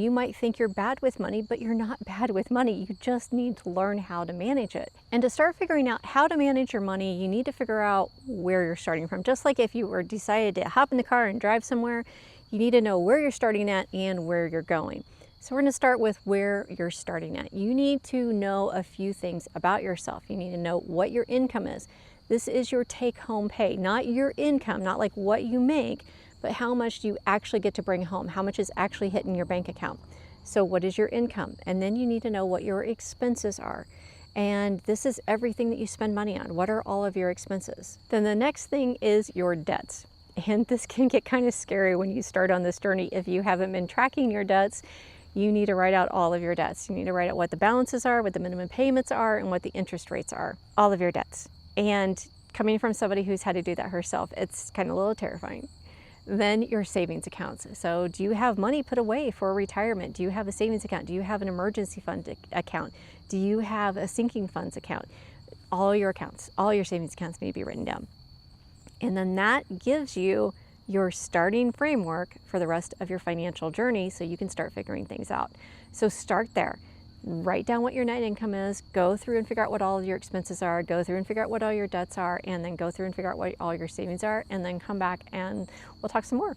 You might think you're bad with money, but you're not bad with money. You just need to learn how to manage it. And to start figuring out how to manage your money, you need to figure out where you're starting from. Just like if you were decided to hop in the car and drive somewhere, you need to know where you're starting at and where you're going. So we're going to start with where you're starting at. You need to know a few things about yourself. You need to know what your income is. This is your take-home pay, not your income, not like what you make, but how much do you actually get to bring home? How much is actually hitting your bank account? So what is your income? And then you need to know what your expenses are. And this is everything that you spend money on. What are all of your expenses? Then the next thing is your debts. And this can get kind of scary when you start on this journey. If you haven't been tracking your debts, you need to write out all of your debts. You need to write out what the balances are, what the minimum payments are, and what the interest rates are. All of your debts. And coming from somebody who's had to do that herself, it's kind of a little terrifying. Then your savings accounts. So do you have money put away for retirement? Do you have a savings account? Do you have an emergency fund account? Do you have a sinking funds account? All your accounts, all your savings accounts need to be written down. And then that gives you your starting framework for the rest of your financial journey so you can start figuring things out. So start there. Write down what your net income is, go through and figure out what all of your expenses are, go through and figure out what all your debts are, and then go through and figure out what all your savings are, and then come back and we'll talk some more.